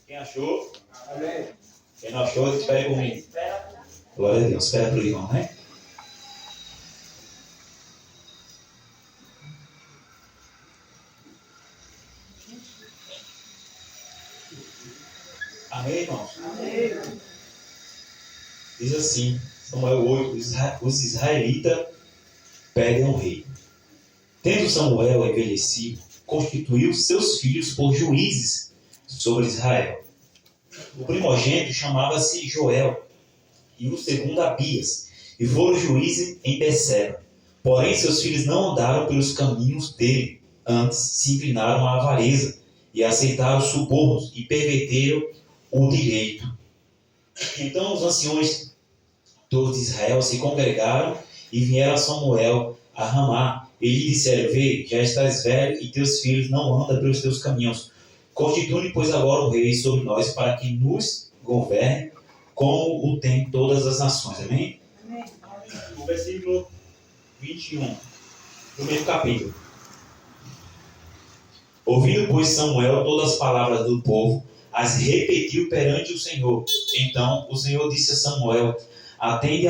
Quem achou? Amém. Quem não achou, espere comigo. Glória a Deus. Espera para o irmão, né? Amém, irmão? Amém. Diz assim, Samuel 8, os israelitas pedem um rei. Tendo Samuel envelhecido, constituiu seus filhos por juízes sobre Israel. O primogênito chamava-se Joel, e o segundo Abias, e foram juízes em Beceba. Porém, seus filhos não andaram pelos caminhos dele, antes se inclinaram à avareza, e aceitaram subornos, e perverteram o direito. Então os anciões todos de Israel se congregaram e vieram a Samuel a Ramá. E lhe disseram: vê, já estás velho e teus filhos não andam pelos teus caminhos. Constitui, pois, agora um rei sobre nós, para que nos governe, como o tem todas as nações. Amém? Amém. O versículo 21, do mesmo capítulo. Ouvindo, pois, Samuel todas as palavras do povo, as repetiu perante o Senhor. Então o Senhor disse a Samuel: atende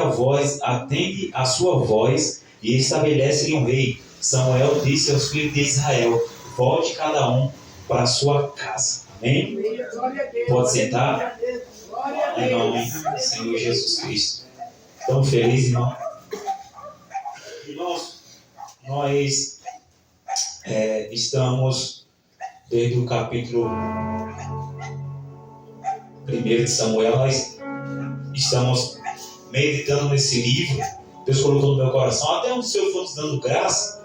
a sua voz e estabelece-lhe um rei. Samuel disse aos filhos de Israel: volte cada um para a sua casa. Amém? Pode sentar. Em nome do Senhor Jesus Cristo. Estamos felizes, irmão? Irmãos, nós estamos desde o capítulo 1 de Samuel, nós estamos meditando nesse livro. Deus colocou no meu coração, até onde o Senhor for nos dando graça,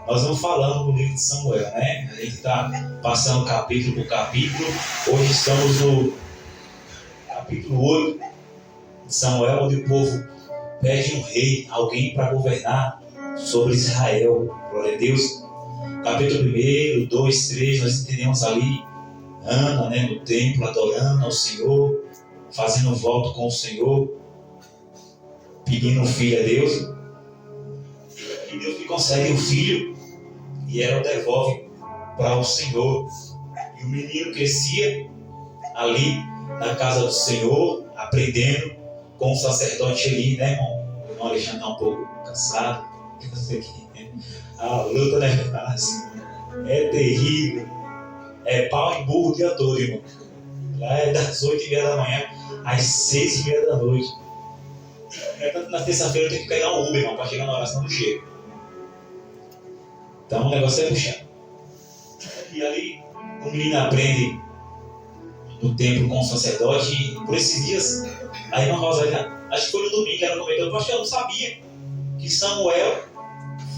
nós vamos falando no livro de Samuel, né? A gente está passando capítulo por capítulo. Hoje estamos no capítulo 8 de Samuel, onde o povo pede um rei, alguém para governar sobre Israel. Glória a Deus. Capítulo 1, 2, 3, nós entendemos ali Ana, né, no templo, adorando ao Senhor, fazendo voto com o Senhor, pedindo um filho a Deus. E Deus lhe concede um filho e ela o devolve para o Senhor. E o menino crescia ali na casa do Senhor, aprendendo com o sacerdote Eli, né, irmão? O irmão Alexandre está um pouco cansado. A luta, né? É terrível. É pau em burro o dia todo, irmão. Lá é das 8h30 da manhã às 6h30 da noite. Na terça-feira eu tenho que pegar um Uber, irmão, para chegar na hora, senão não chego. Então o negócio é puxar. E ali o menino aprende no templo com o sacerdote. E por esses dias, a irmã Rosa, acho que foi no domingo, ela comentou: pastor, eu não sabia que Samuel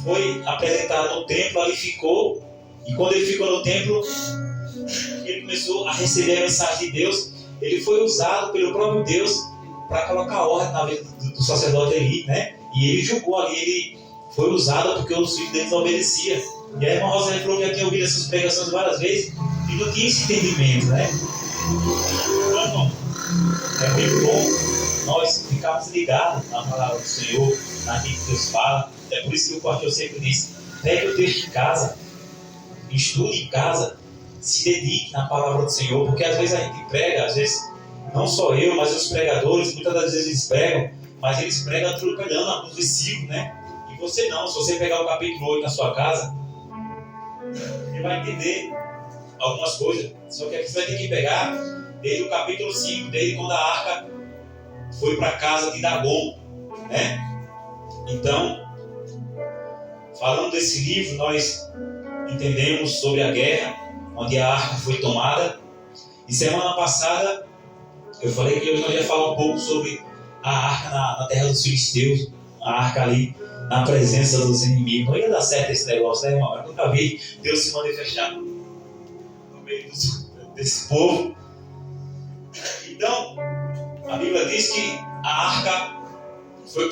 foi apresentado no templo, ali ficou. E quando ele ficou no templo, ele começou a receber a mensagem de Deus. Ele foi usado pelo próprio Deus para colocar ordem na vida do sacerdote Eli, né? E ele julgou ali, ele foi usado porque os filhos deles obedeciam. E a irmã Rosa falou que já tinha ouvido essas pregações várias vezes e não tinha esse entendimento, né? Então, é muito bom nós ficarmos ligados na palavra do Senhor, naquilo que Deus fala. É por isso que o pastor sempre diz: pegue o texto em casa, estude em casa, se dedique na palavra do Senhor, porque às vezes a gente prega, às vezes não só eu, mas os pregadores, muitas das vezes eles pregam, mas eles pregam atropelando alguns versículos, né? E você não, se você pegar o capítulo 8 na sua casa, você vai entender algumas coisas. Só que aqui você vai ter que pegar desde o capítulo 5, desde quando a arca foi para a casa de Dagon, né? Então, falando desse livro, nós entendemos sobre a guerra, onde a arca foi tomada. E semana passada eu falei que hoje nós ia falar um pouco sobre a arca na terra dos filisteus, a arca ali na presença dos inimigos. Não ia dar certo esse negócio, né, irmão? Eu nunca vi Deus se manifestar no meio desse povo. Então, a Bíblia diz que a arca foi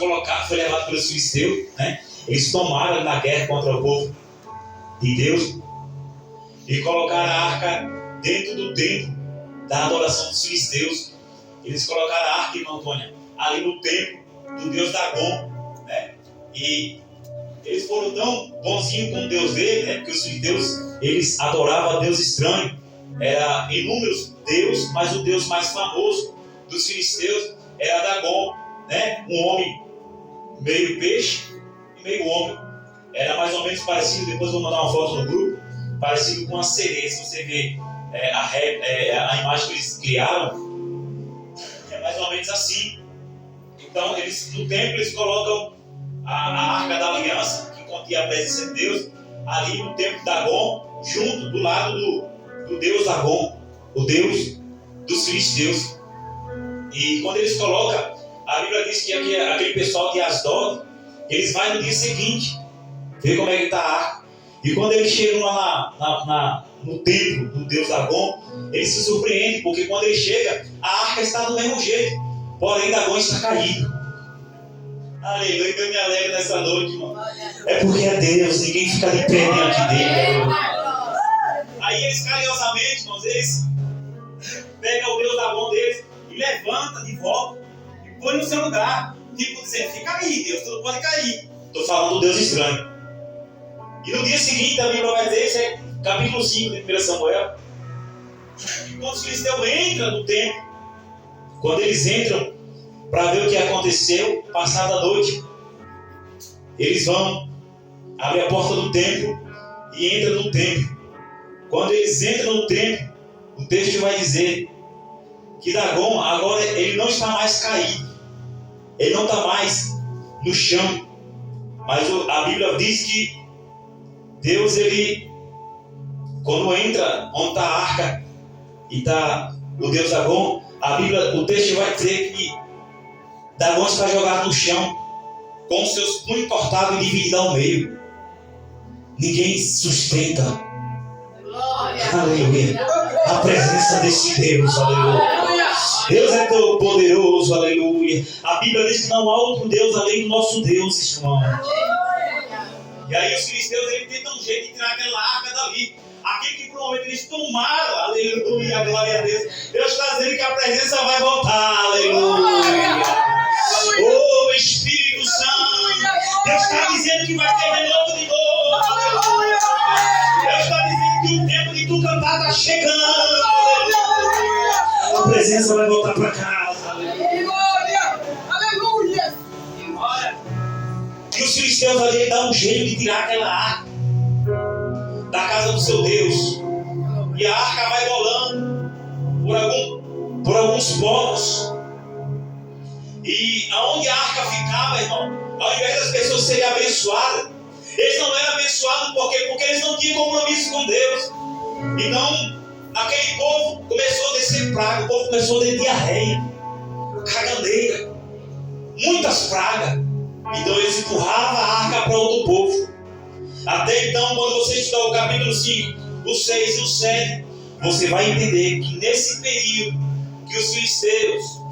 levada pelos filisteus, né? Eles tomaram na guerra contra o povo de Deus e colocaram a arca dentro do templo da adoração dos filisteus. Eles colocaram a arca, irmã Antônia, ali no templo do Deus Dagon, né? E eles foram tão bonzinhos com o Deus dele, né? Porque os filisteus, eles adoravam a Deus estranho. era inúmeros deuses, mas o deus mais famoso dos filisteus era Dagon, né? Um homem meio peixe e meio homem. Era mais ou menos parecido, depois vou mandar uma foto no grupo, parecido com uma sereia. Se você ver a imagem que eles criaram, é mais ou menos assim. Então, no templo, eles colocam a Arca da Aliança, que continha a presença de Deus, ali no templo de Dagon, junto, do lado do deus Dagon, o deus dos filisteus. E quando eles colocam, a Bíblia diz que aquele pessoal de Asdod, eles vão no dia seguinte, ver como é que está a arca. E quando eles chegam lá no templo do deus Dagon, eles se surpreendem, porque quando eles chegam, a arca está do mesmo jeito, porém Dagon está caído. Aleluia, eu me alegro nessa noite, irmão. É porque é Deus, ninguém fica de pé diante dele. Aí eles carinhosamente, irmãos, eles pegam o deus Dagon deles e levanta de volta e põe no seu lugar. Tipo dizendo, fica aí, Deus, tudo pode cair. Estou falando do Deus estranho. E no dia seguinte a Bíblia vai dizer, isso é capítulo 5 de 1 Samuel, que quando os filisteus entram no templo, quando eles entram para ver o que aconteceu, passada a noite, eles vão abrir a porta do templo e entram no templo. Quando eles entram no templo, o texto vai dizer que Dagon agora ele não está mais caído, ele não está mais no chão, mas a Bíblia diz que Deus, ele, quando entra onde está a arca e está o deus Dagon, a Bíblia, o texto vai dizer que Dagon está jogado no chão, com os seus punhos cortados e dividido ao meio. Ninguém sustenta. Aleluia. A presença desse Deus, aleluia. Deus é tão poderoso, aleluia. A Bíblia diz que não há outro Deus além do nosso Deus, irmão. E aí os filisteus, eles tentam um jeito de tirar aquela arca dali. Aquilo que por um momento eles tomaram, aleluia, glória a Deus. Deus está dizendo que a presença vai voltar, aleluia. Oh, Espírito Santo, Deus está dizendo que vai ter de novo, aleluia. Deus está dizendo que o tempo de tu cantar está chegando, aleluia. A presença vai voltar para casa, aleluia. E os filisteus ali dão um jeito de tirar aquela arca da casa do seu Deus. E a arca vai rolando por alguns povos. E aonde a arca ficava, irmão, ao invés das pessoas serem abençoadas, eles não eram abençoados porque eles não tinham compromisso com Deus. Então, aquele povo começou a descer praga, o povo começou a ter diarreia, caganeira, muitas pragas. Então eles empurravam a arca para outro povo. Até então, quando você estudar o capítulo 5, o 6 e o 7, você vai entender que nesse período que os filisteus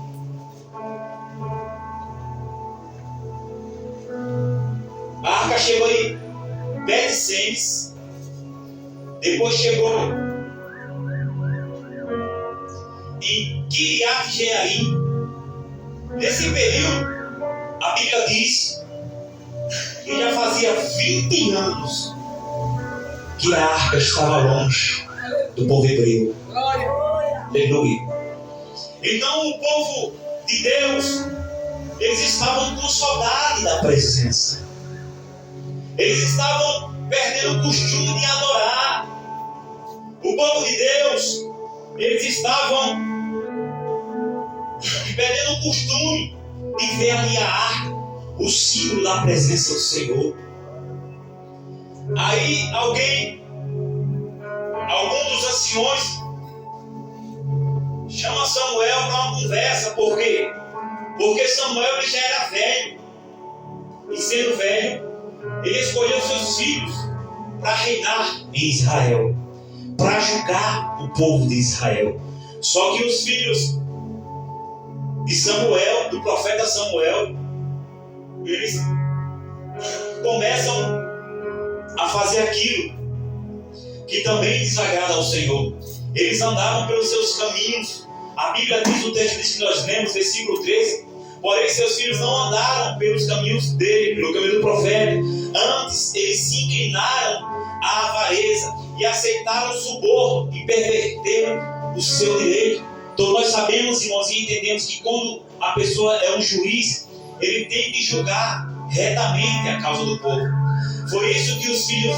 a arca chegou em Bet-Semes, depois chegou em Kiriat-Jearim. Nesse período, a Bíblia diz que já fazia 20 anos que a arca estava longe do povo hebreu. Aleluia. Então o povo de Deus, eles estavam com saudade da presença. Eles estavam perdendo o costume de adorar. O povo de Deus, eles estavam perdendo o costume de ver ali a arca, o símbolo da presença do Senhor. Aí algum dos anciões chama Samuel para uma conversa. Por quê? Porque Samuel ele já era velho. E sendo velho, ele escolheu seus filhos para reinar em Israel, para julgar o povo de Israel. Só que os filhos de Samuel, do profeta Samuel, eles começam a fazer aquilo que também desagrada ao Senhor. Eles andavam pelos seus caminhos. A Bíblia diz, o texto diz que nós lemos, versículo 13, Porém, seus filhos não andaram pelos caminhos dele, pelo caminho do profeta. Antes, eles se inclinaram à avareza e aceitaram o suborno e perverteram o seu direito. Então, nós sabemos, irmãos, e entendemos que quando a pessoa é um juiz, ele tem que julgar retamente a causa do povo. Foi isso que os filhos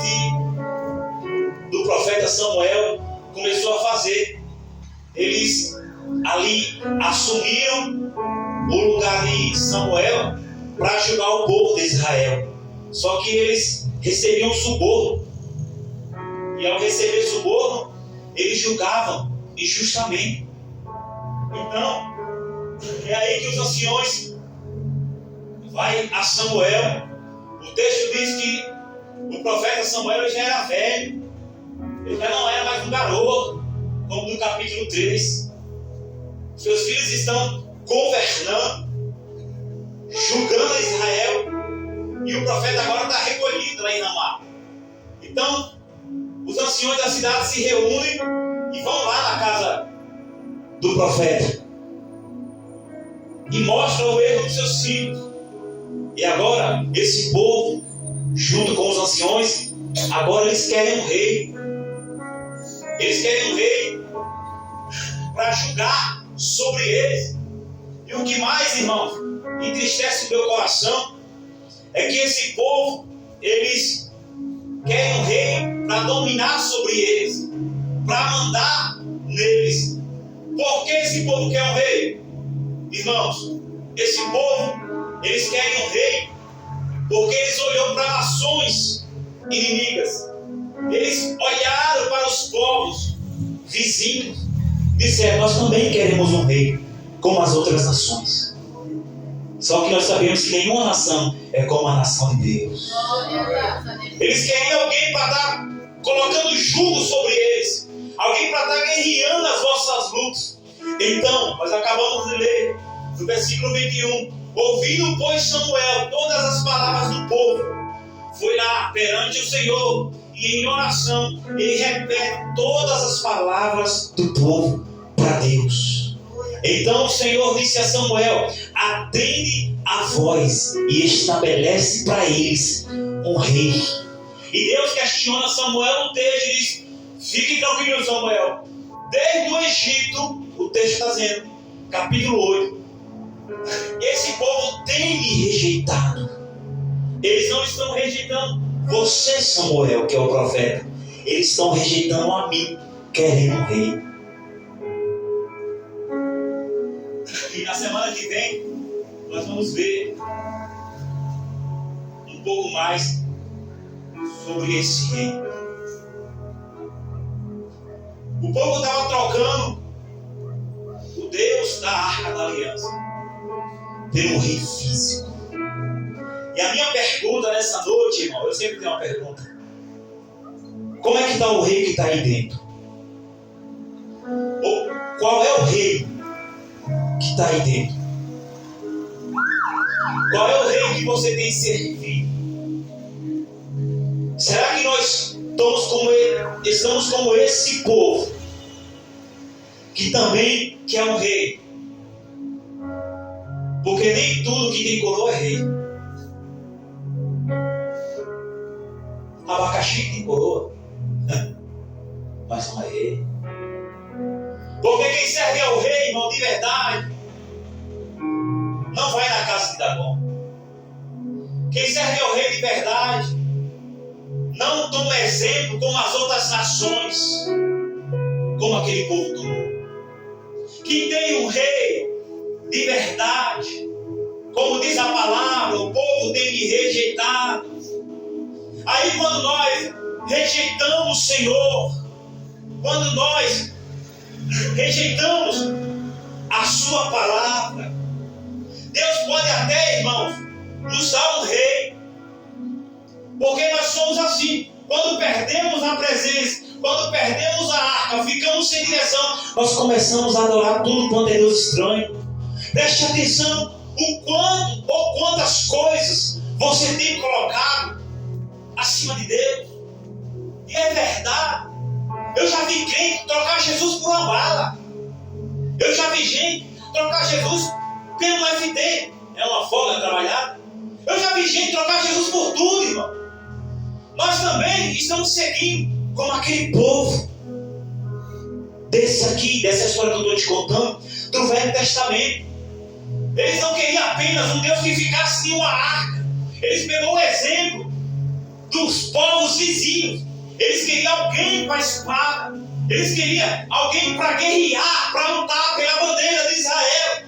do profeta Samuel começou a fazer. Eles ali assumiram o lugar de Samuel para julgar o povo de Israel. Só que eles recebiam suborno. E ao receber suborno, eles julgavam injustamente. Então, é aí que os anciões vai a Samuel. O texto diz que o profeta Samuel já era velho. Ele já não era mais um garoto, como no capítulo 3. Seus filhos estão governando, julgando Israel, e o profeta agora está recolhido lá em Ramá. Então, os anciões da cidade se reúnem e vão lá na casa do profeta e mostram o erro dos seus filhos. E agora, esse povo, junto com os anciões, agora eles querem um rei. Eles querem um rei para julgar sobre eles. E o que mais, irmãos, entristece o meu coração é que esse povo, eles querem um rei para dominar sobre eles, para mandar neles. Por que esse povo quer um rei? Irmãos, esse povo, eles querem um rei porque eles olham para nações inimigas. Eles olharam para os povos vizinhos e disseram: nós também queremos um rei como as outras nações. Só que nós sabemos que nenhuma nação é como a nação de Deus. Eles queriam alguém para estar colocando jugo sobre eles, alguém para estar guerreando as vossas lutas. Então, nós acabamos de ler no versículo 21: ouvindo, pois, Samuel todas as palavras do povo, foi lá perante o Senhor, e em oração ele repete todas as palavras do povo para Deus. Então o Senhor disse a Samuel: atende a voz e estabelece para eles um rei. E Deus questiona Samuel no texto e diz: fique tranquilo, Samuel. Desde o Egito, o texto está dizendo, capítulo 8, esse povo tem me rejeitado. Eles não estão rejeitando você, Samuel, que é o profeta. Eles estão rejeitando a mim, querendo um rei. E na semana que vem, nós vamos ver um pouco mais sobre esse rei. O povo estava trocando o Deus da Arca da Aliança pelo rei físico. E a minha pergunta nessa noite, irmão, eu sempre tenho uma pergunta: como é que está o rei que está aí dentro? Ou qual é o rei que está aí dentro? Qual é o rei que você tem servido? Será que nós estamos como esse povo que também quer um rei? Porque nem tudo que tem coroa é rei. Abacaxi tem coroa, mas não é rei. Porque quem serve ao rei, irmão, de verdade, não vai na casa de Dagom. Quem serve ao rei de verdade não toma exemplo como as outras nações, como aquele povo tomou. Quem tem um rei de verdade, como diz a palavra, o povo tem me rejeitado. Aí quando nós rejeitamos o Senhor, quando nós rejeitamos a sua palavra, Deus pode até, irmãos, nos dar um rei. Porque nós somos assim. Quando perdemos a presença, quando perdemos a arca, ficamos sem direção, nós começamos a adorar tudo quanto é Deus estranho. Preste atenção o quanto ou quantas coisas você tem colocado acima de Deus. E é verdade. Eu já vi crente trocar Jesus por uma bala. Eu já vi gente trocar Jesus ter um FT, é uma folga trabalhada. Eu já vi gente trocar Jesus por tudo, irmão. Nós também estamos seguindo como aquele povo dessa história que eu estou te contando, do Velho Testamento. Eles não queriam apenas um Deus que ficasse em uma arca. Eles pegou o exemplo dos povos vizinhos. Eles queriam alguém para a espada. Eles queriam alguém para guerrear, para lutar pela bandeira de Israel.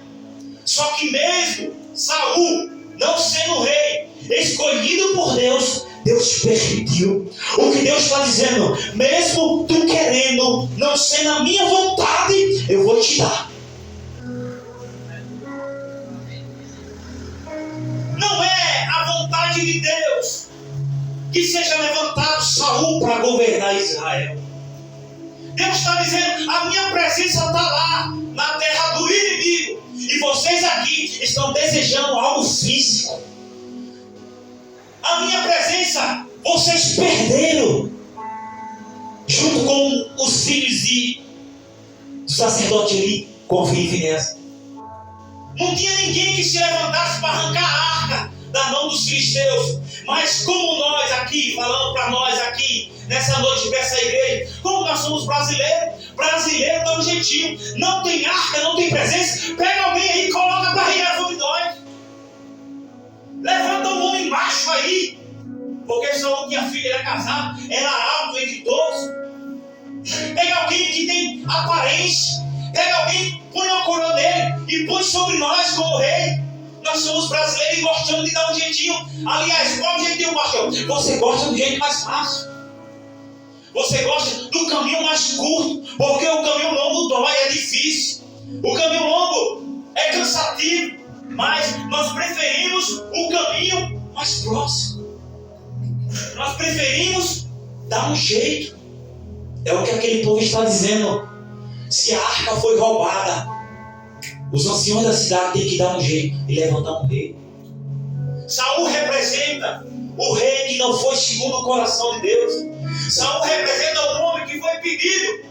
Só que mesmo Saul, não sendo rei, escolhido por Deus, Deus permitiu. O que Deus está dizendo, mesmo tu querendo, não sendo a minha vontade, eu vou te dar. Não é a vontade de Deus que seja levantado Saul para governar Israel. Deus está dizendo, a minha presença está lá, na terra do inimigo. E vocês aqui estão desejando algo físico. A minha presença, vocês perderam. Junto com os filhos do sacerdote ali, confia em Finéias. Não tinha ninguém que se levantasse para arrancar a arca da mão dos filisteus. Mas como nós aqui, falando para nós aqui, nessa noite dessa igreja, como nós somos brasileiros, brasileiro dá um jeitinho, não tem arca, não tem presença, pega alguém aí e coloca para reinar sobre nós. Levanta um homem macho aí, porque Saul tinha filho, era casado, era alto entre todos. Pega alguém que tem aparência, pega alguém, põe uma coroa nele e põe sobre nós como rei. Nós somos brasileiros e gostamos de dar um jeitinho. Aliás, qual jeitinho, pastor? Você gosta do jeito mais fácil. Você gosta do caminho mais curto, porque o caminho longo dói, é difícil. O caminho longo é cansativo, mas nós preferimos o caminho mais próximo. Nós preferimos dar um jeito. É o que aquele povo está dizendo. Se a arca foi roubada, os anciões da cidade têm que dar um jeito e levantar um rei. Saul representa o rei que não foi segundo o coração de Deus. Saul representa o homem que foi pedido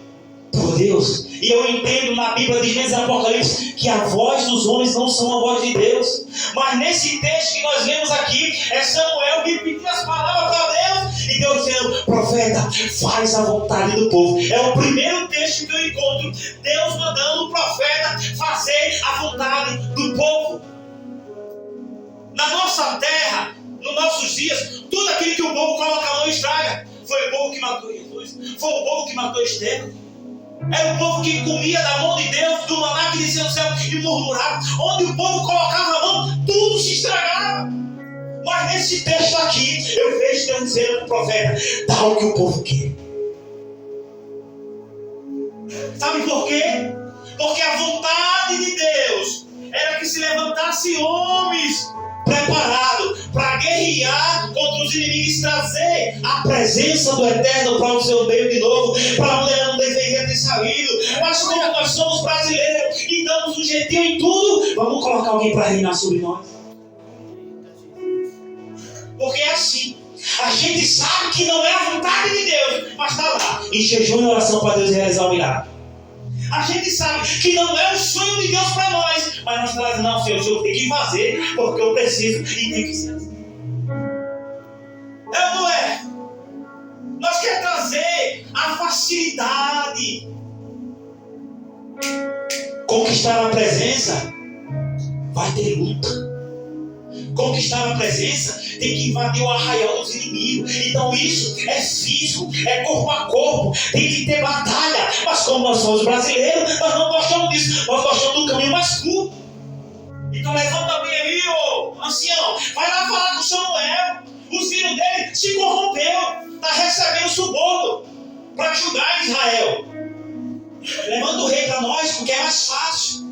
por Deus. E eu entendo na Bíblia de Gênesis e Apocalipse que a voz dos homens não são a voz de Deus. Mas nesse texto que nós lemos aqui, é Samuel repetir as palavras para Deus. E Deus dizendo, profeta, faz a vontade do povo. É o primeiro texto que eu encontro. Deus mandando o profeta fazer a vontade do povo. Na nossa terra, nos nossos dias, tudo aquilo que o povo coloca a mão estraga. Foi o povo que matou Jesus. Foi o povo que matou Estevão. Era o povo que comia da mão de Deus, do maná que descia no céu e murmurava. Onde o povo colocava a mão, tudo se estragava. Mas nesse texto aqui, eu vejo Deus dizendo para o profeta, dá o que o povo quer. Sabe por quê? Porque a vontade de Deus era que se levantasse homens preparados para guerrear contra os inimigos, trazer a presença do Eterno para o seu meio de novo, para onde ela não deveria ter saído. Mas como nós somos brasileiros e damos um jeitinho em tudo, vamos colocar alguém para reinar sobre nós. Porque é assim, a gente sabe que não é a vontade de Deus, mas está lá, em jejum e oração para Deus realizar o milagre. A gente sabe que não é o sonho de Deus para nós, mas nós falamos, não, Senhor, o Senhor tem que fazer, porque eu preciso e tem que ser assim. É ou não é? Nós queremos trazer a facilidade. Conquistar a presença vai ter luta. Conquistar a presença tem que invadir o arraial dos inimigos. Então isso é físico, é corpo a corpo, tem que ter batalha. Mas como nós somos brasileiros, nós não gostamos disso. Nós gostamos do caminho mais curto. Então levanta alguém aí, ô ancião, vai lá falar com o Samuel. O filho dele se corrompeu, está recebendo suborno para ajudar Israel. Levanta o rei para nós, porque é mais fácil.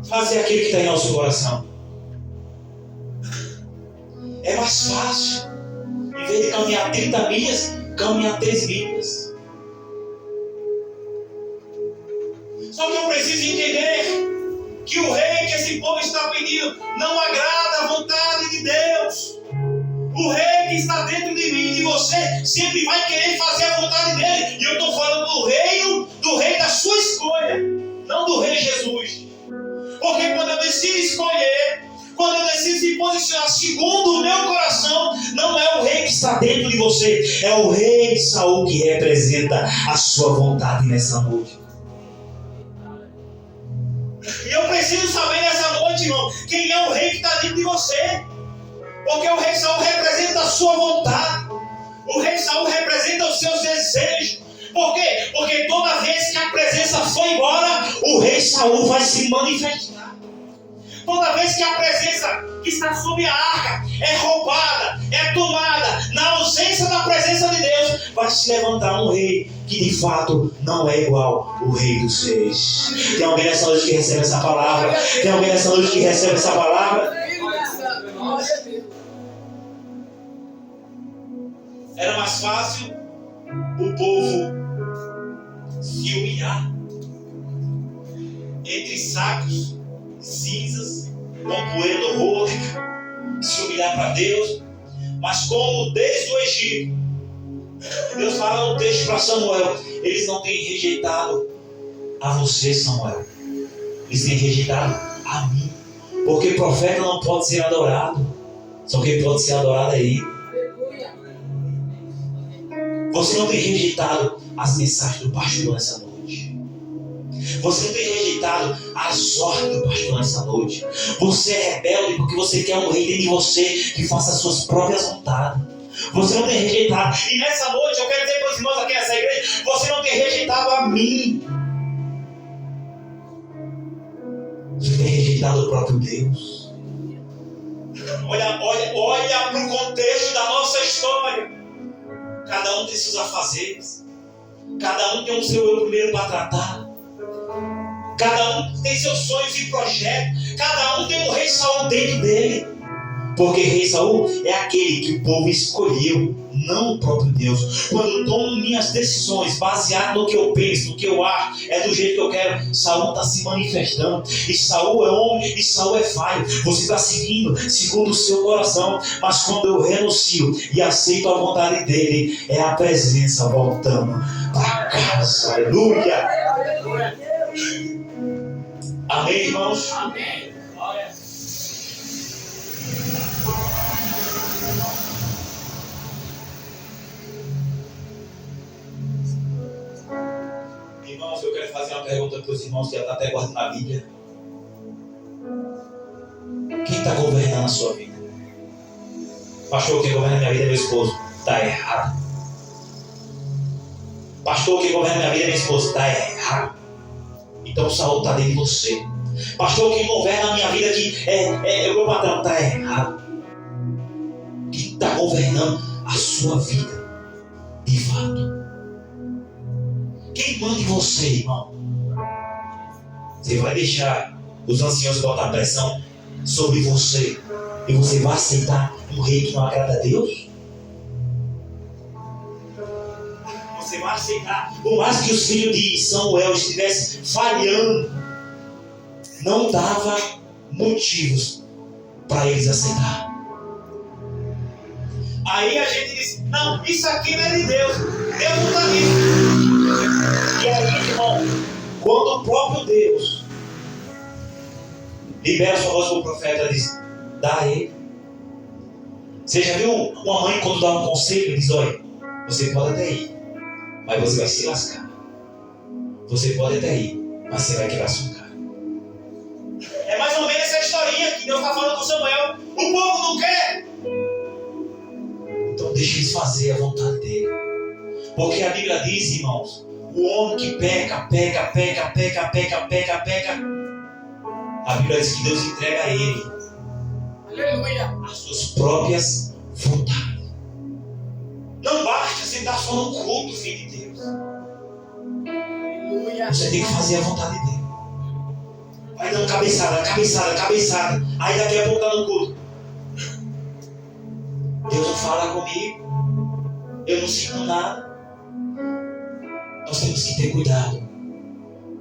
Fazer aquilo que está em nosso coração. É mais fácil. Em vez de caminhar 30 milhas, caminhar 3 milhas. Só que eu preciso entender que o rei que esse povo está pedindo não agrada a vontade de Deus. O rei que está dentro de mim e de você sempre vai querer fazer a vontade dele. E eu estou falando do rei da sua glória, não do rei Jesus. Porque quando eu decido escolher, quando eu decido se posicionar segundo o meu coração, não é o rei que está dentro de você, é o rei Saul que representa a sua vontade nessa noite. E eu preciso saber nessa noite, irmão, quem é o rei que está dentro de você. Porque o rei Saul representa a sua vontade. O rei Saul representa os seus desejos. Por quê? Porque toda vez que a presença for embora, o rei Saul vai se manifestar. Toda vez que a presença que está sob a arca é roubada, é tomada, na ausência da presença de Deus, vai se levantar um rei que de fato não é igual o rei dos reis. Tem alguém nessa noite que recebe essa palavra? Tem alguém nessa noite que recebe essa palavra? Era mais fácil o povo se humilhar entre sacos, cinzas, com poeira no rosto, se humilhar para Deus. Mas como desde o Egito, Deus fala no texto para Samuel, eles não têm rejeitado a você, Samuel. Eles têm rejeitado a mim. Porque profeta não pode ser adorado. Só quem pode ser adorado é ele. Você não tem rejeitado as mensagens do pastor nessa noite. Você não tem rejeitado as ordens do pastor nessa noite. Você é rebelde porque você quer um rei dentro de você que faça as suas próprias vontades. Você não tem rejeitado. E nessa noite eu quero dizer para os irmãos aqui nessa igreja, você não tem rejeitado a mim. Você tem rejeitado o próprio Deus. Olha para o contexto da nossa história. Cada um tem seus afazeres. Cada um tem o seu eu primeiro para tratar. Cada um tem seus sonhos e projetos. Cada um tem um rei Saul dentro dele. Porque rei Saul é aquele que o povo escolheu, não o próprio Deus. Quando eu tomo minhas decisões baseadas no que eu penso, no que eu acho, é do jeito que eu quero, Saul está se manifestando. E Saul é homem e Saul é falho. Você está seguindo segundo o seu coração. Mas quando eu renuncio e aceito a vontade dele, é a presença voltando para casa. Aleluia! Amém, irmãos? Amém. Irmãos, eu quero fazer uma pergunta para os irmãos que já estão até guardando a Bíblia. Quem está governando a sua vida? Pastor, quem governa a minha vida é meu esposo. Está errado. Pastor, quem governa a minha vida é minha esposa. Está errado. Então o Saul está dentro de você. Pastor, quem governa a minha vida aqui é o meu patrão. Está errado. Quem está governando a sua vida, de fato? Quem manda em você, irmão? Você vai deixar os anciãos botar pressão sobre você e você vai aceitar um rei que não agrada a Deus? Você vai aceitar, por mais que os filhos de Samuel estivessem falhando, não dava motivos para eles aceitar. Aí a gente diz, não, isso aqui não é de Deus. Deus não está nisso. E aí, irmão, quando o próprio Deus libera sua voz para o profeta, diz, dá a ele. Você já viu uma mãe quando dá um conselho e diz, olha, você pode até ir, mas você vai se lascar. Você pode até ir, mas você vai quebrar sua cara. É mais ou menos essa historinha que Deus está falando com Samuel. O povo não quer. Então deixa eles fazer a vontade dele. Porque a Bíblia diz, irmãos, o homem que peca. A Bíblia diz que Deus entrega a ele, aleluia, as suas próprias vontades. Não basta você estar só no culto, filho de Deus. Aleluia. Você tem que fazer a vontade dele. Vai dando cabeçada. Aí daqui a pouco está no culto. Deus não fala comigo. Eu não sinto nada. Nós temos que ter cuidado.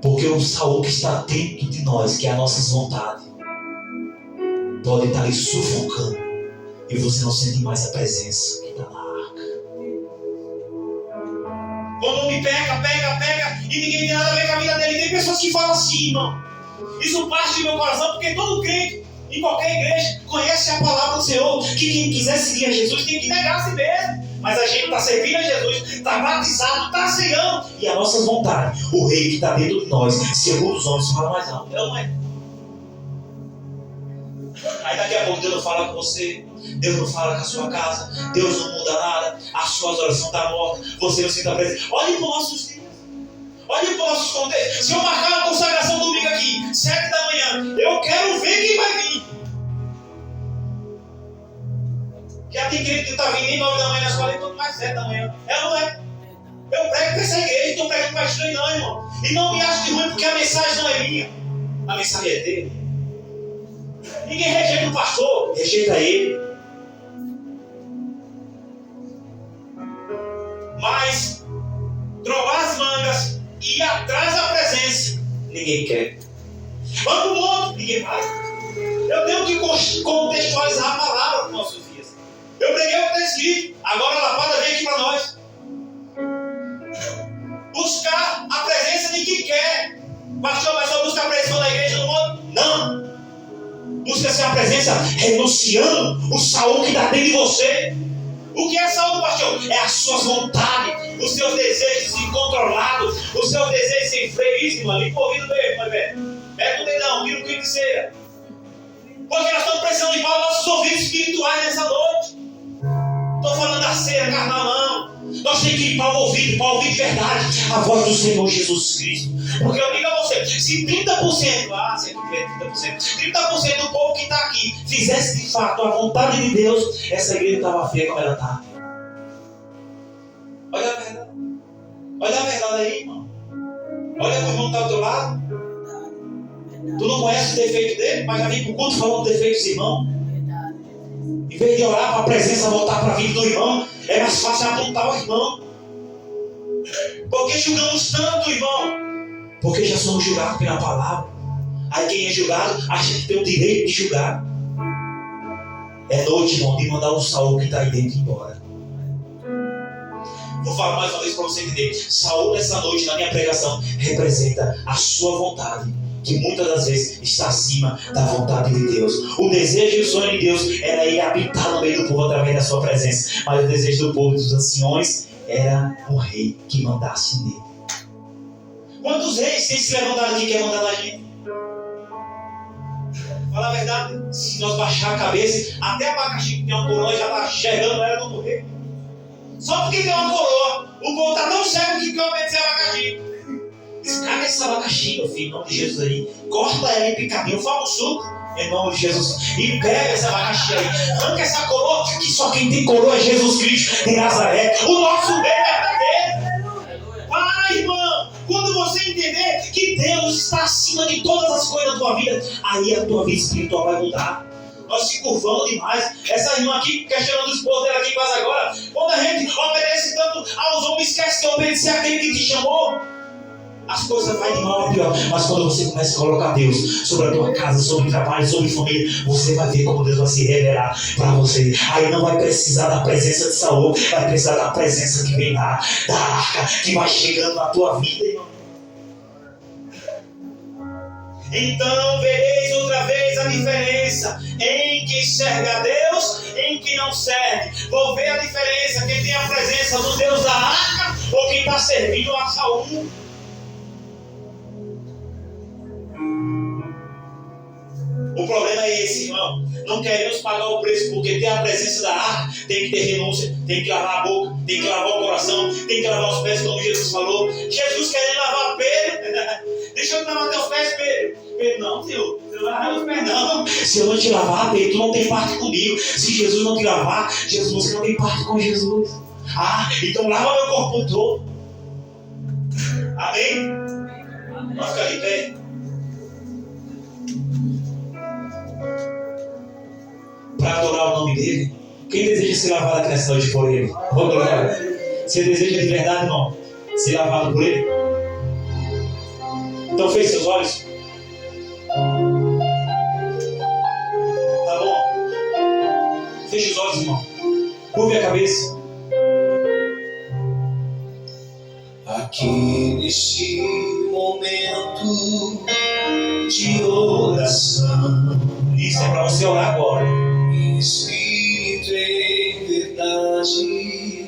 Porque o Saul que está dentro de nós, que é as nossas vontades, pode estar ali sufocando. E você não sente mais a presença que está na arca. Quando o homem peca, e ninguém tem nada a ver com a vida dele. Tem pessoas que falam assim, irmão. Isso parte do meu coração, porque todo crente, em qualquer igreja, conhece a palavra do Senhor, que quem quiser seguir a Jesus tem que negar a si mesmo. Mas a gente está servindo a Jesus, está batizado, está cegando. E a nossa vontade, o rei que está dentro de nós, segundo os homens, fala mais alto. Não é? Aí daqui a pouco Deus não fala com você, Deus não fala com a sua casa, Deus não muda nada, as suas orações estão mortas, você não sinta presente. Olhe para os nossos dias, olhe para os nossos contextos. Se eu marcar uma consagração domingo aqui, 7 da manhã, eu quero ver quem vai vir. Já tem crente que está vindo nem 9 da manhã na escola, e quanto mais 7 da manhã. É ou não é? Eu prego para essa igreja, estou pregando para estranho não, irmão. E não me acho de ruim porque a mensagem não é minha, a mensagem é dele. Ninguém rejeita o pastor, rejeita ele. Mas drogar as mangas e ir atrás da presença, ninguém quer. Vamos para o monte, ninguém vai. Eu tenho que contextualizar a palavra para os nossos dias. Eu preguei o que está escrito, agora a lapada vem aqui para nós. Buscar a presença de quem quer. Pastor, mas só busca a presença da igreja no monte? Não. Busca-se a presença renunciando o Saul que está dentro de você. O que é Saul, pastor? É as suas vontades, os seus desejos incontrolados, os seus desejos sem freio. Isso, mano, limpa o ouvido mesmo, mas velho. Pega o dedão, vira o que cera. Porque nós estamos precisando limpar os nossos ouvidos espirituais nessa noite. Estou falando da cera carnal, não. Nós temos que limpar o ouvido, para ouvir de verdade a voz do Senhor Jesus Cristo. Porque eu digo a você, se 30%, sempre 30% do povo que está aqui fizesse de fato a vontade de Deus, essa igreja estava feia como ela está. Olha a verdade. Olha a verdade aí, irmão. Olha como o irmão está do teu lado. Tu não conhece o defeito dele, mas já vem para o culto falando defeitos do irmão. Em vez de orar para a presença voltar para a vida do irmão, é mais fácil apontar o irmão. Porque julgamos tanto, irmão? Porque já somos julgados pela palavra. Aí quem é julgado acha que tem o direito de julgar. É noite, irmão, de mandar o Saul que está aí dentro embora. Vou falar mais uma vez para você entender. Saul nessa noite, na minha pregação, representa a sua vontade, que muitas das vezes está acima da vontade de Deus. O desejo e o sonho de Deus era ir habitar no meio do povo através da sua presença. Mas o desejo do povo e dos anciões era um rei que mandasse nele. Quantos reis têm se levantado aqui que quer mandar na gente? Fala a verdade, se nós baixar a cabeça, até abacaxi que tem uma coroa já está chegando na era do morrer. Só porque tem uma coroa, o povo está tão cego que quer obedecer abacaxi. Descarga esse abacaxi, meu filho, em nome de Jesus aí. Corta ela em picadinho, fala um suco, em nome de Jesus. E pega esse abacaxi aí. Arranca essa coroa, que só quem tem coroa é Jesus Cristo de Nazaré. O nosso rei é verdadeiro. Para, irmão. Quando você entender que Deus está acima de todas as coisas da tua vida, aí a tua vida espiritual vai mudar. Nós se curvamos demais. Essa irmã aqui, questionando o esposo dela aqui quase agora. Quando a gente obedece tanto aos homens, esquece de obedecer àquele que te chamou. As coisas vão de mal a pior. Mas quando você começa a colocar Deus sobre a tua casa, sobre o trabalho, sobre a família, você vai ver como Deus vai se revelar para você. Aí não vai precisar da presença de Saul, vai precisar da presença que vem lá, da arca, que vai chegando na tua vida, irmão. Então vereis outra vez a diferença em quem serve a Deus e em quem não serve. Vou ver a diferença, quem tem a presença do Deus da arca ou quem está servindo a Saul. O problema é esse, irmão. Não queremos pagar o preço, porque ter a presença da arca tem que ter renúncia, tem que lavar a boca, tem que lavar o coração, tem que lavar os pés, como Jesus falou. Jesus querendo lavar Pedro. Deixa eu lavar teus pés, Pedro. Pedro, não, Senhor. Você não vai lavar os pés, não. Se eu não te lavar, Pedro, tu não tem parte comigo. Se Jesus não te lavar, Jesus, você não tem parte com Jesus. Ah, então lava meu corpo todo. Amém? Vamos ficar de pé. Para adorar o nome dele. Quem deseja ser lavado aqui nessa noite por ele? Você deseja de verdade, irmão, ser lavado por ele? Então feche seus olhos. Tá bom? Feche os olhos, irmão. Curve a cabeça. aqui neste momento de oração. Isso é para você orar agora. Em espírito e em verdade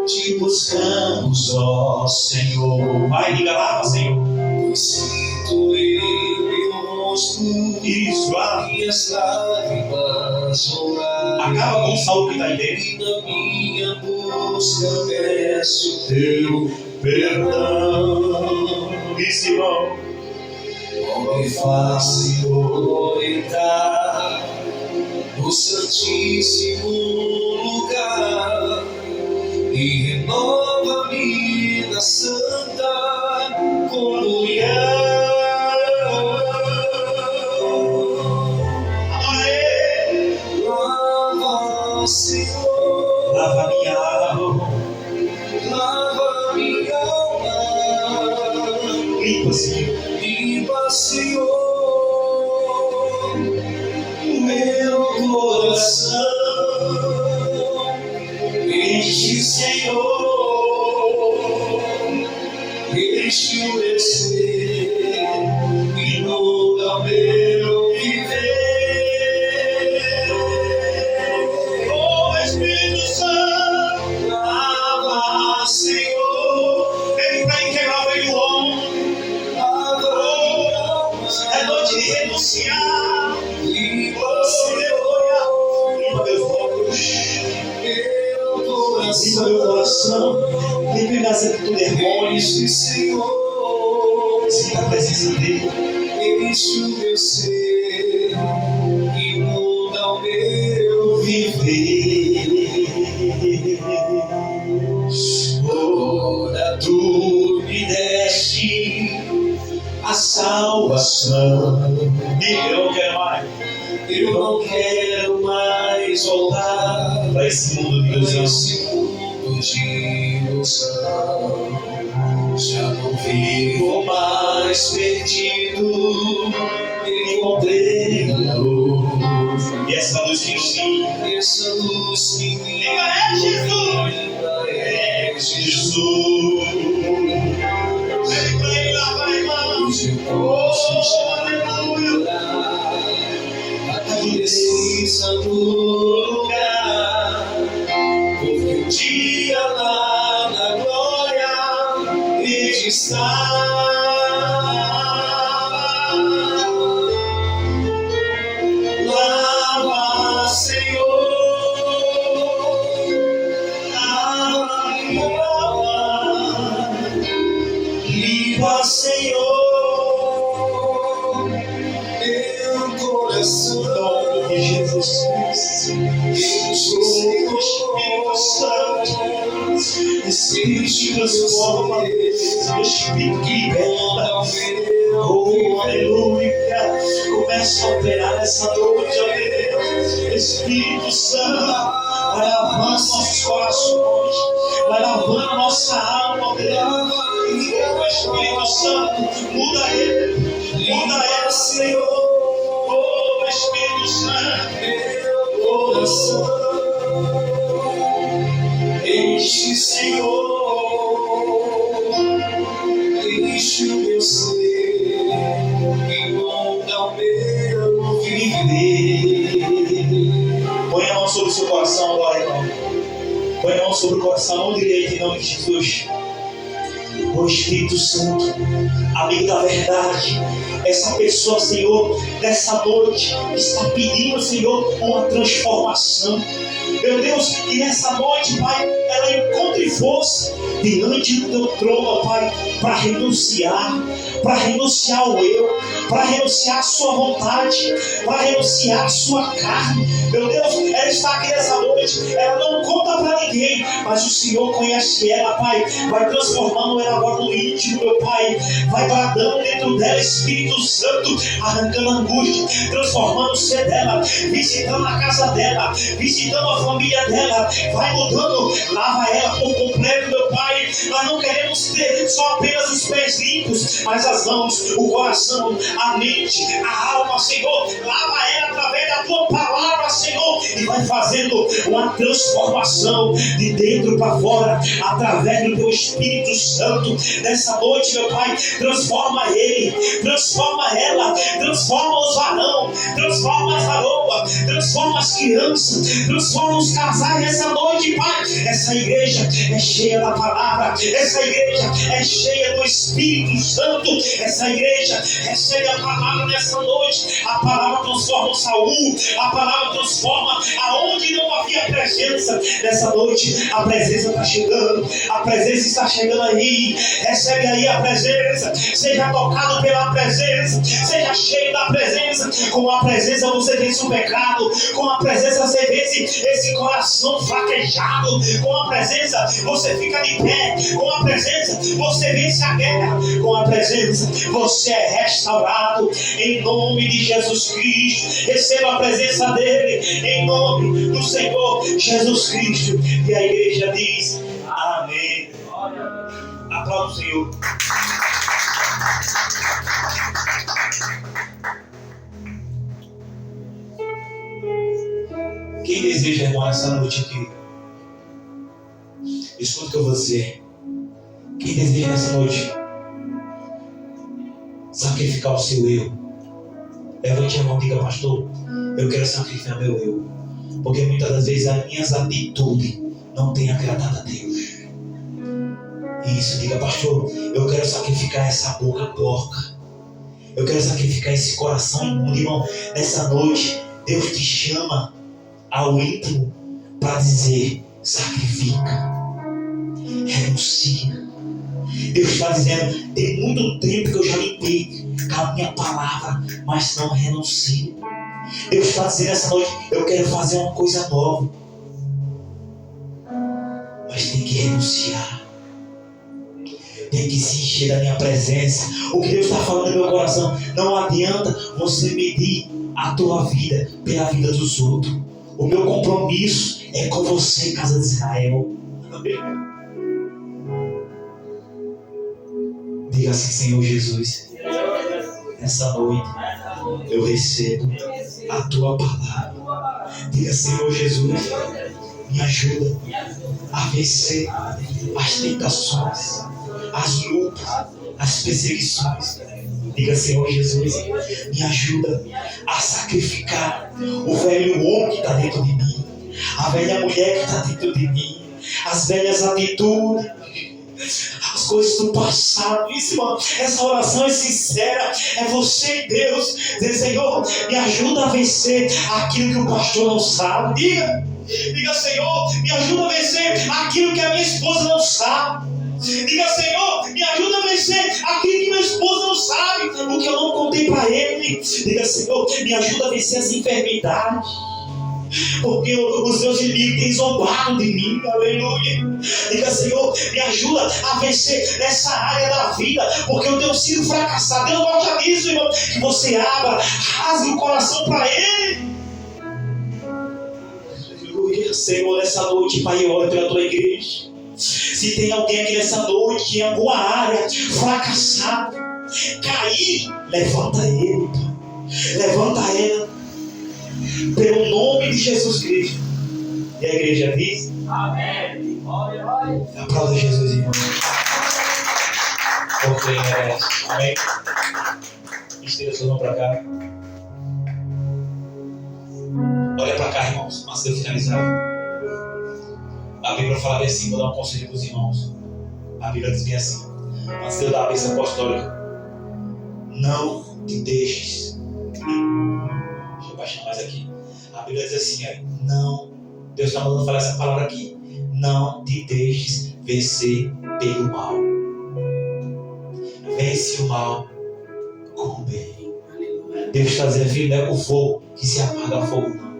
te buscamos, ó Senhor. Vai, liga lá, Senhor. Pois sinto em meu rosto Isso, lá. minhas lágrimas rolar. Acaba com o salmo que está aí dentro. E na minha busca peço teu perdão. Isso, irmão. Me faz, Senhor, entrar no santíssimo lugar e renova-me na santa comunhão. Lava, Senhor, Lava minha alma. lava minha alma. Limpa, Senhor. Limpa, Senhor, o meu coração. Enche, Senhor, enche o meu ser, inunda o meu viver. Oh, Espírito Santo, lava, Senhor. Ele está em quebrar o velho homem. É noite de renunciar. Limpa, Senhor, Limpa meus olhos. meu coração. Limpa meu coração. Limpa minhas atitudes errôneas. Enche, Senhor, Sinta a presença dele. enche o meu ser, inunda o meu Viver. ora tu me deste a salvação. Eu não quero mais. Eu não quero mais voltar Para esse mundo de para ilusão. esse mundo de ilusão. Já não vivo mais perdido, encontrei a luz. E essa luz que ensina. Essa luz que me É Jesus. é Jesus. Vem pra ele lá, vai, irmão. Hoje eu posso Aleluia. aqui nesse santo lugar, porque um dia lá na glória ele está. Lava, Senhor, lava minha alma. Limpa, Senhor, meu coração. Em nome de Jesus Cristo. Enche, Senhor, Espírito Santo. Espírito transforma. Espírito que liberta. Oh, aleluia. Começa a operar nessa noite, ó Deus. Espírito Santo, vai lavando nossos corações, vai lavando nossa alma, ó Deus. Oh, Espírito Santo, muda ele, Senhor. Oh, Espírito Santo, meu coração. Enche, Senhor, enche o meu ser, inunda o meu viver. põe a mão sobre o seu coração agora, irmão. Põe a mão sobre o coração, mão direita, em nome de Jesus. O Espírito Santo, amigo da verdade, essa pessoa, Senhor, nessa noite, está pedindo, Senhor, uma transformação. Meu Deus, que nessa noite, Pai, ela encontre força diante do teu trono, Pai, para renunciar ao eu, para renunciar à sua vontade, para renunciar à sua carne. Meu Deus, ela está aqui nessa noite, ela não conta para ninguém, mas o Senhor conhece ela, Pai. Vai transformando ela agora no íntimo, meu Pai. Vai bradando dentro dela, Espírito Santo, arrancando a angústia, transformando o ser dela, visitando a casa dela, visitando a família dela. Vai mudando, lava ela por completo, meu Pai. Nós não queremos ter só apenas os pés limpos, mas as mãos, o coração, a mente, a alma, Senhor. Lava ela através da a tua palavra, Senhor, e vai fazendo uma transformação de dentro para fora, através do teu Espírito Santo. Nessa noite, meu Pai, transforma ele, transforma ela, transforma os varão, transforma as varoas, transforma as crianças, transforma os casais nessa noite, Pai. Essa igreja é cheia da palavra, essa igreja é cheia do Espírito Santo, essa igreja recebe a palavra nessa noite. A palavra transforma o Saul, a palavra transforma aonde não havia presença. Nessa noite a presença está chegando, a presença está chegando aí. Recebe aí a presença, seja tocado pela presença, seja cheio da presença. Com a presença você vence o pecado, com a presença você vence esse coração fraquejado, com a presença você fica de pé, com a presença você vence a guerra, com a presença você é restaurado. Em nome de Jesus Cristo, receba a presença dele, em nome do Senhor Jesus Cristo. E a igreja diz amém. Aplauda o Senhor. Quem deseja, irmão, essa noite aqui, escuta o que eu vou dizer. Quem deseja nessa noite sacrificar o seu eu, levante a mão e diga: pastor, eu quero sacrificar meu eu, porque muitas das vezes as minhas atitudes não têm agradado a Deus. Isso, diga: pastor, eu quero sacrificar essa boca porca, eu quero sacrificar esse coração imundo. Irmão, nessa noite Deus te chama ao íntimo para dizer: sacrifica, renuncia. Deus está dizendo: tem muito tempo que eu já limpei com a minha palavra, mas não renuncio. Deus está dizendo essa noite: eu quero fazer uma coisa nova, mas tem que renunciar, tem que se encher da minha presença. O que Deus está falando no meu coração: não adianta você medir a tua vida pela vida dos outros. O meu compromisso é com você, casa de Israel. Diga assim: Senhor Jesus, nessa noite eu recebo a tua palavra. Diga: Senhor Jesus, me ajuda a vencer as tentações, as lutas, as perseguições. Diga: Senhor Jesus, me ajuda a sacrificar o velho homem que está dentro de mim, a velha mulher que está dentro de mim, as velhas atitudes, as coisas do passado. Isso, irmão, essa oração é sincera, é você e Deus dizer: Senhor, me ajuda a vencer aquilo que o pastor não sabe. Diga: Senhor, me ajuda a vencer aquilo que a minha esposa não sabe. Diga: Senhor, me ajuda a vencer aquilo que minha esposa não sabe, o que eu não contei para ele. Diga: Senhor, me ajuda a vencer as enfermidades, porque os meus inimigos têm zombado de mim. Aleluia. Diga: Senhor, me ajuda a vencer nessa área da vida, porque eu tenho sido fracassado. Deus gosta disso, irmão, que você abra, rasgue o coração para ele. Aleluia. Senhor, nessa noite, Pai, eu oro pela tua igreja. Se tem alguém aqui nessa noite em alguma área fracassado, caído, levanta ele, levanta ela, pelo nome de Jesus Cristo. E a igreja diz amém. Aplauda Jesus, irmão, porque ele merece. Amém. Estenda sua mão para cá. Olha para cá, irmãos, antes de eu finalizar. A Bíblia fala bem assim, vou dar um conselho para os irmãos. A Bíblia diz bem assim, antes de eu dar a bênção apostólica: não te deixes. Deixa eu baixar mais aqui. A Bíblia diz assim, não, Deus está mandando falar essa palavra aqui: não te deixes vencer pelo mal. Vence o mal com o bem. Deus está dizendo: filho, não é com o fogo que se apaga o fogo, não.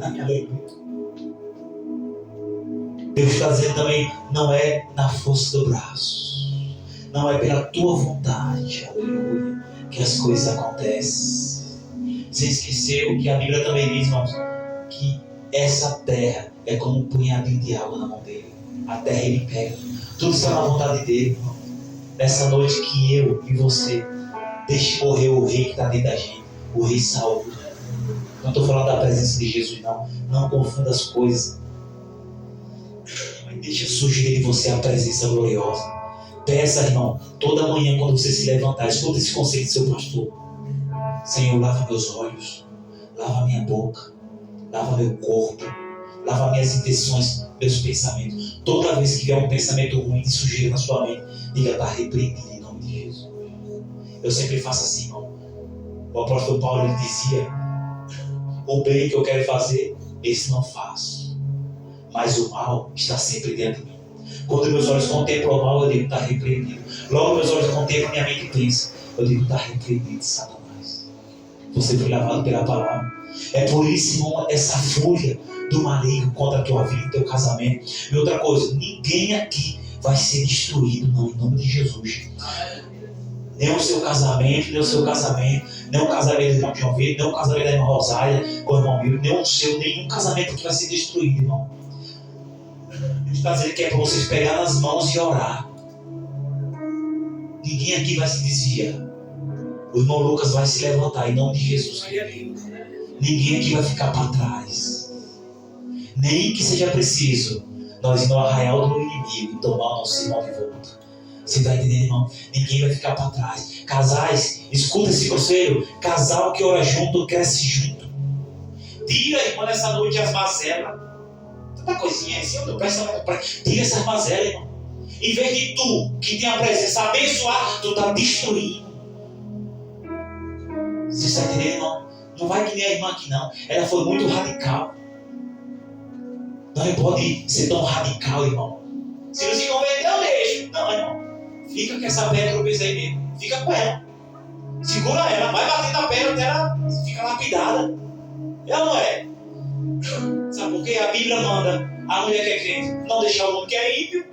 Aleluia. Deus está dizendo também: não é na força do braço, não é pela tua vontade, aleluia, que as coisas acontecem. Você esqueceu que a Bíblia também diz, irmãos, que essa terra é como um punhadinho de água na mão dele. A terra ele pega, tudo está na vontade dele, irmão. Nessa noite que eu e você deixe morrer o rei que está dentro da gente, o rei Saul. Não estou falando da presença de Jesus, não. Não confunda as coisas. Mas deixa surgir de você a presença gloriosa. Peça, irmão, toda manhã quando você se levantar, escuta esse conselho do seu pastor. Senhor, lava meus olhos, lava minha boca, lava meu corpo, lava minhas intenções, meus pensamentos. Toda vez que vier um pensamento ruim de sujeira na sua mente, diga, está repreendido em nome de Jesus. Eu sempre faço assim, irmão. O apóstolo Paulo, ele dizia, o bem que eu quero fazer, esse não faço, mas o mal está sempre dentro de mim. Quando meus olhos contemplam o mal, eu digo, está repreendido. Logo meus olhos contemplam, minha mente pensa, eu digo, está repreendido, Satanás. Você foi lavado pela palavra. É por isso, irmão, essa fúria do maligno contra a tua vida e teu casamento. E outra coisa, ninguém aqui vai ser destruído, não, em nome de Jesus. Nem o seu casamento, nem o seu casamento, nem o casamento do irmão João Vitor, nem o casamento da irmã Rosália com o irmão Milton, nem o seu, nenhum casamento que vai ser destruído, irmão. Deus está dizendo que é para vocês pegar nas mãos e orar. Ninguém aqui vai se desviar. O irmão Lucas vai se levantar em nome de Jesus. Ninguém aqui vai ficar para trás. Nem que seja preciso nós ir no arraial do inimigo e tomar o nosso irmão de volta. Você está entendendo, irmão? Ninguém vai ficar para trás. Casais, escuta esse conselho. Casal que ora junto, cresce junto. Tira, irmão, nessa noite as mazelas. Tanta coisinha assim, eu peço para tira essas mazelas, irmão. Em vez de tu, que tem a presença abençoar, tu está destruindo. Você está entendendo, irmão? Não vai que nem a irmã aqui, não. Ela foi muito radical. Não pode ser tão radical, irmão. Se não se converter, eu deixo. Não, irmão. Fica com essa pedra que eu pensei mesmo. Fica com ela. Segura ela. Vai batendo a pedra até ela fica lapidada. Ela não é. Sabe por quê? A Bíblia manda a mulher que é crente não deixar o homem que é ímpio.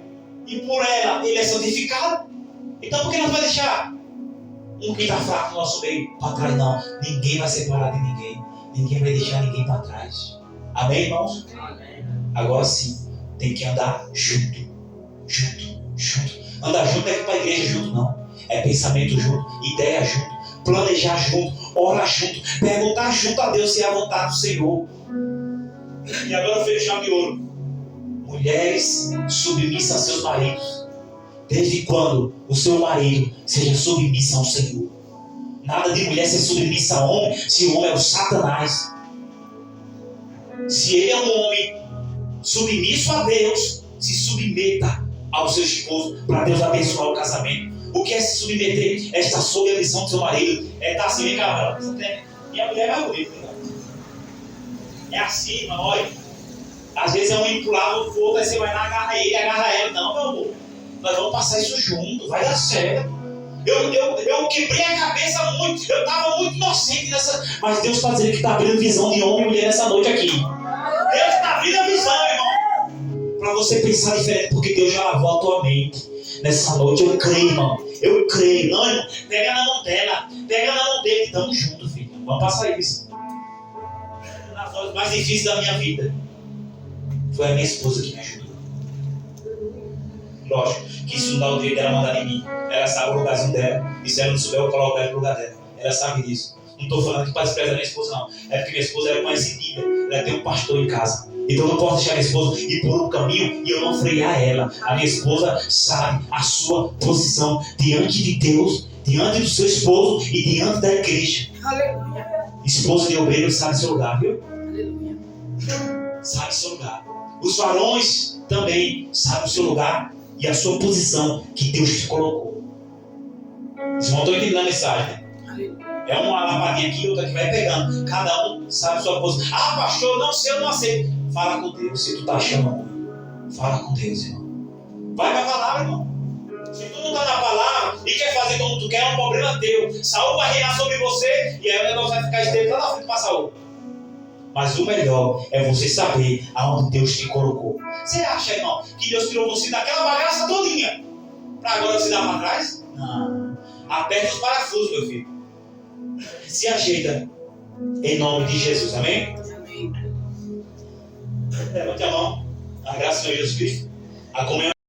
E por ela, ele é santificado. Então por que não vai deixar um que está fraco no nosso meio para trás? Não. Ninguém vai separar de ninguém. Ninguém vai deixar ninguém para trás. Amém, irmãos? Amém. Agora sim, tem que andar junto. Junto. Andar junto não é ir para a igreja junto, não. É pensamento junto, ideia junto, planejar junto, orar junto, perguntar junto a Deus se é a vontade do Senhor. E agora veio chave de ouro. Mulheres submissas a seus maridos. Desde quando o seu marido seja submisso ao Senhor? Nada de mulher ser submissa a homem, se o homem é o Satanás. Se ele é um homem submisso a Deus, se submeta ao seu esposo para Deus abençoar o casamento. O que é se submeter? É estar sob a missão do seu marido. É estar assim, vem cá, e a mulher vai bonita. É assim, irmão, olha. Às vezes é um indo pro lado, outro pro outro, aí você vai lá, agarra ele, agarra ela. Não, meu amor, nós vamos passar isso junto, vai dar certo. Eu quebrei a cabeça muito, eu estava muito inocente nessa. Mas Deus está dizendo que está abrindo visão de homem e mulher nessa noite aqui. Deus está abrindo a visão, irmão. Para você pensar diferente, porque Deus já lavou a tua mente. Nessa noite eu creio, irmão. Eu creio. Não, irmão, pega na mão dela, pega na mão dele. Tamo junto, filho. Vamos passar isso. Nas horas mais difíceis da minha vida, foi a minha esposa que me ajudou. Lógico que isso não dá o direito dela mandar em mim. Ela sabe o lugarzinho dela. E se ela não souber, eu vou colocar ela no lugar dela. Ela sabe disso. Não estou falando que para desprezar minha esposa, não. É porque minha esposa era conhecida. Ela tem um pastor em casa. Então eu não posso deixar minha esposa ir por um caminho e eu não frear ela. A minha esposa sabe a sua posição diante de Deus, diante do seu esposo e diante da igreja. Aleluia. Esposa de obreiro sabe seu lugar, viu? Aleluia. Sabe seu lugar. Os varões também sabem o seu lugar e a sua posição que Deus te colocou. Vocês não estão entendendo a mensagem, né? É uma lapadinha aqui, outra que vai pegando. Cada um sabe a sua posição. Ah, pastor, não sei, eu não aceito. Fala com Deus, se tu está achando ruim. Fala com Deus, irmão. Vai para a palavra, irmão. Se tu não está na palavra e quer fazer como tu quer, é um problema teu. Saúl vai reinar sobre você e aí o negócio vai ficar estreito lá na frente para Saúl. Mas o melhor é você saber aonde Deus te colocou. Você acha, irmão, que Deus tirou você daquela bagaça todinha para agora se dar para trás? Não. Aperta os parafusos, meu filho. Se ajeita em nome de Jesus, amém? Amém. Levante a mão. A graça do Senhor Jesus Cristo. A comunhão.